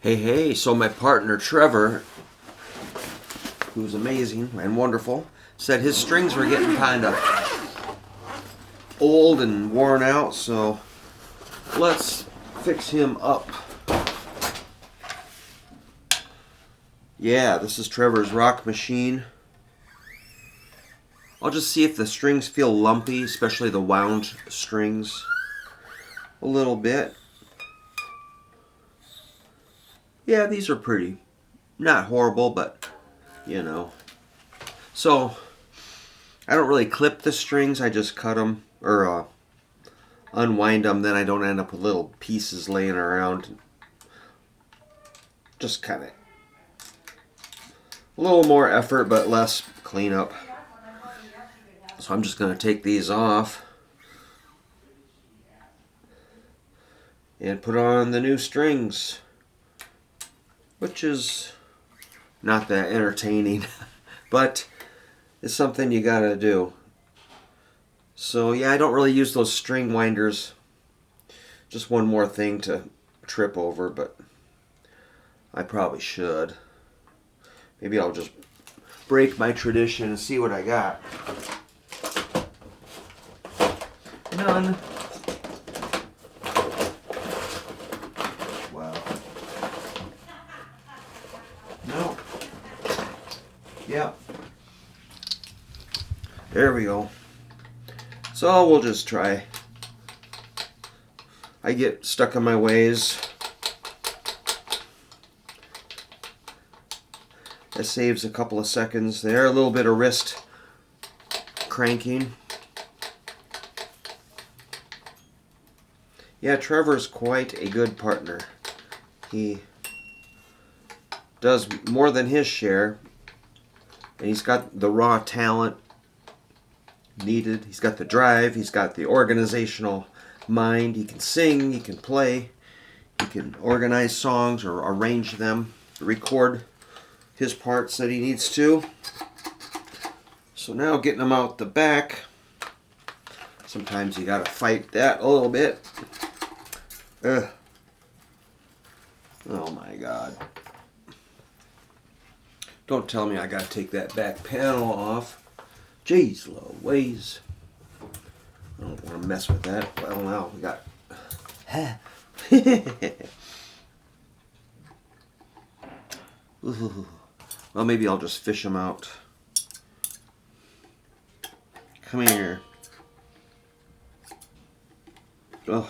Hey, so my partner Trevor, who's amazing and wonderful, said his strings were getting kind of old and worn out, so let's fix him up. Yeah, this is Trevor's rock machine. I'll just see if the strings feel lumpy, especially the wound strings, a little bit. Yeah, these are pretty. Not horrible, but, you know. So, I don't really clip the strings. I just cut them, or unwind them. Then I don't end up with little pieces laying around. Just kind of a little more effort, but less cleanup. So I'm just going to take these off and put on the new strings, which is not that entertaining, but it's something you gotta do. So yeah, I don't really use those string winders. Just one more thing to trip over, but I probably should. Maybe I'll just break my tradition and see what I got. None. Wow. No. Yep. There we go. So we'll just try. I get stuck in my ways. That saves a couple of seconds there. A little bit of wrist cranking. Yeah, Trevor's quite a good partner. He does more than his share, and he's got the raw talent needed. He's got the drive, he's got the organizational mind. He can sing, he can play, he can organize songs or arrange them, record his parts that he needs to. So now getting them out the back, sometimes you gotta fight that a little bit. Ugh. Oh my God. Don't tell me I gotta take that back panel off. Jeez Louise. I don't want to mess with that. Well, now we got... Well, maybe I'll just fish them out. Come here. Ugh.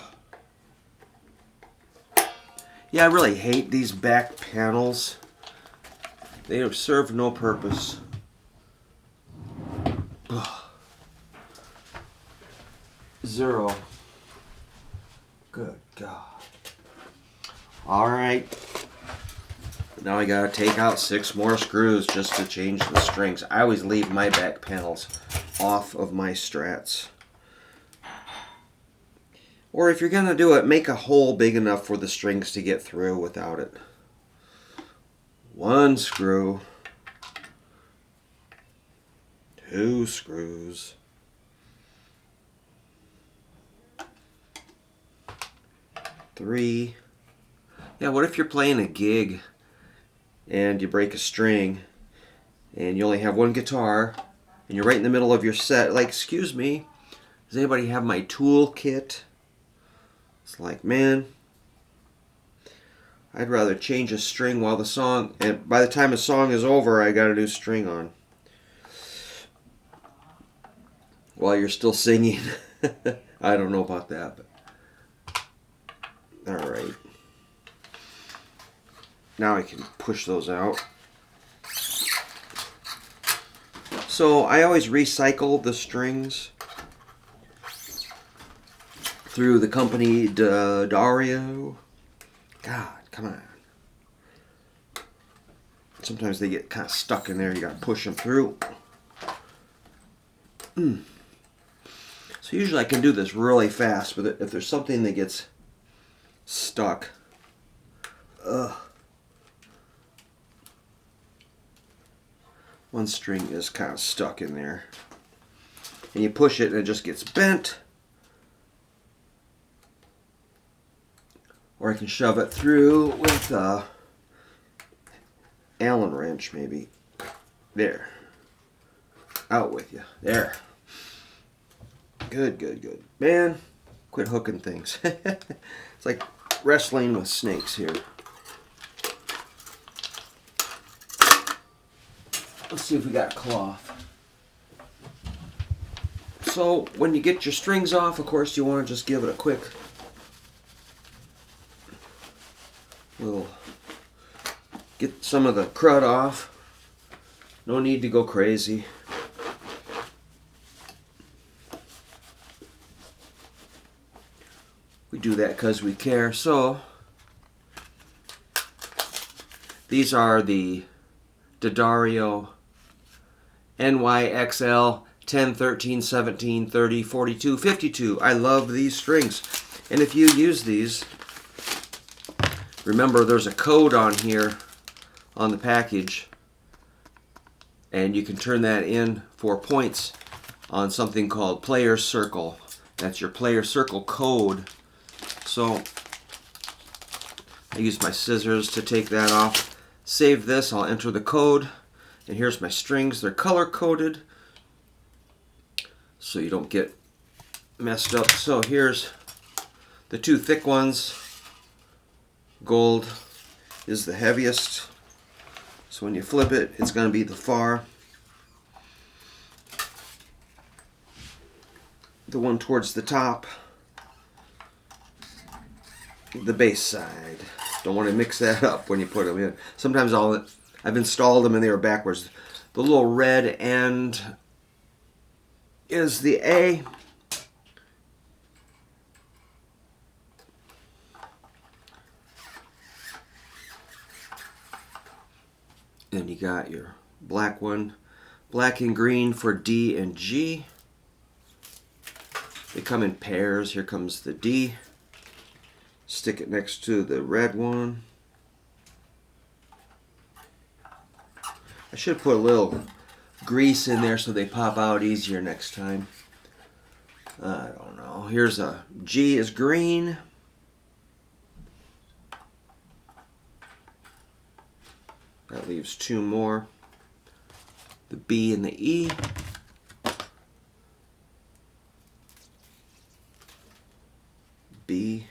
Yeah, I really hate these back panels. They have served no purpose. Ugh. Zero. Good God. Alright. Now I gotta take out 6 more screws just to change the strings. I always leave my back panels off of my Strats. Or if you're gonna do it, make a hole big enough for the strings to get through without it. 1 screw. 2 screws. 3. Yeah, what if you're playing a gig and you break a string and you only have 1 guitar and you're right in the middle of your set? Like, excuse me, does anybody have my tool kit? It's like, man, I'd rather change a string while the song, and by the time a song is over, I got a new string on. While you're still singing. I don't know about that, but alright. Now I can push those out. So I always recycle the strings through the company Dario. God, come on. Sometimes they get kind of stuck in there. You gotta push them through. So usually I can do this really fast, but if there's something that gets stuck, one string is kind of stuck in there. And you push it and it just gets bent. Or I can shove it through with Allen wrench maybe. There. Out with you. There. Good, good, good. Man, quit hooking things. It's like wrestling with snakes here. Let's see if we got cloth. So when you get your strings off, of course, you want to just give it a quick little, get some of the crud off. No need to go crazy. We do that because we care. So these are the D'Addario NYXL 10, 13, 17, 30, 42, 52. I love these strings. And if you use these, remember there's a code on here on the package, and you can turn that in for points on something called Player Circle. That's your Player Circle code. So I use my scissors to take that off. Save this, I'll enter the code, and here's my strings. They're color coded so you don't get messed up. So here's the two thick ones. Gold is the heaviest, so when you flip it, it's going to be the far. The one towards the top, the base side. Don't want to mix that up when you put them in. Sometimes I've installed them and they were backwards. The little red end is the A. Then you got your black one. Black and green for D and G. They come in pairs. Here comes the D. Stick it next to the red one. I should put a little grease in there so they pop out easier next time. I don't know. Here's a G is green. That leaves two more. The B and the E. B.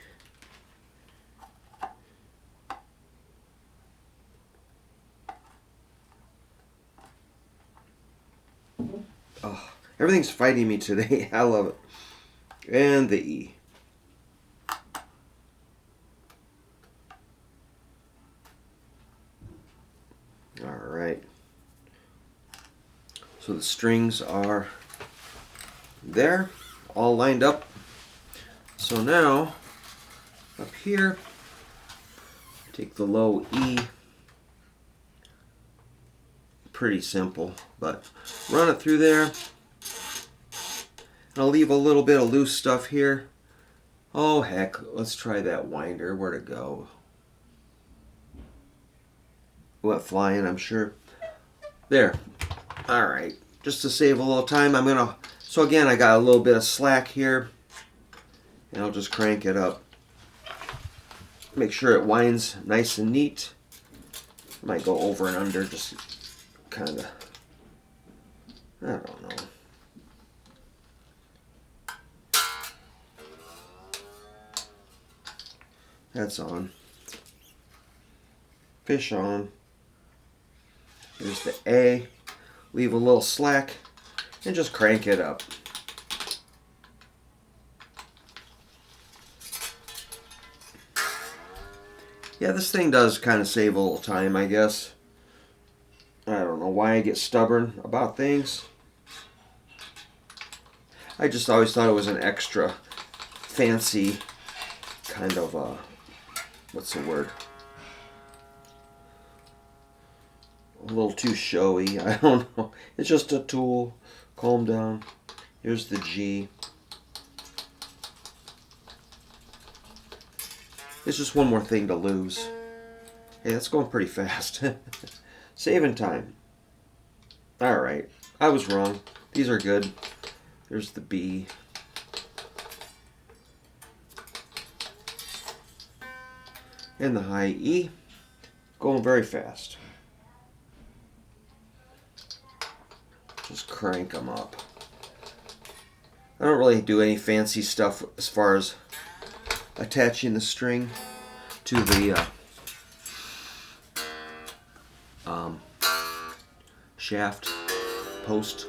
Oh, everything's fighting me today. I love it. And the E. All right. So the strings are there, all lined up. So now, up here, take the low E. Pretty simple, but run it through there. And I'll leave a little bit of loose stuff here. Oh heck, let's try that winder. Where'd it go? Went flying, I'm sure. There. Alright, just to save a little time, so again, I got a little bit of slack here, and I'll just crank it up. Make sure it winds nice and neat. Might go over and under, just kind of, I don't know. That's on. Fish on. Here's the A. Leave a little slack and just crank it up. Yeah, this thing does kind of save a little time, I guess. I don't know why I get stubborn about things. I just always thought it was an extra fancy kind of, what's the word? A little too showy. I don't know. It's just a tool. Calm down. Here's the G. It's just one more thing to lose. Hey, that's going pretty fast. Saving time. Alright. I was wrong. These are good. There's the B. And the high E. Going very fast. Just crank them up. I don't really do any fancy stuff as far as attaching the string to the shaft post.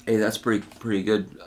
Hey, that's pretty good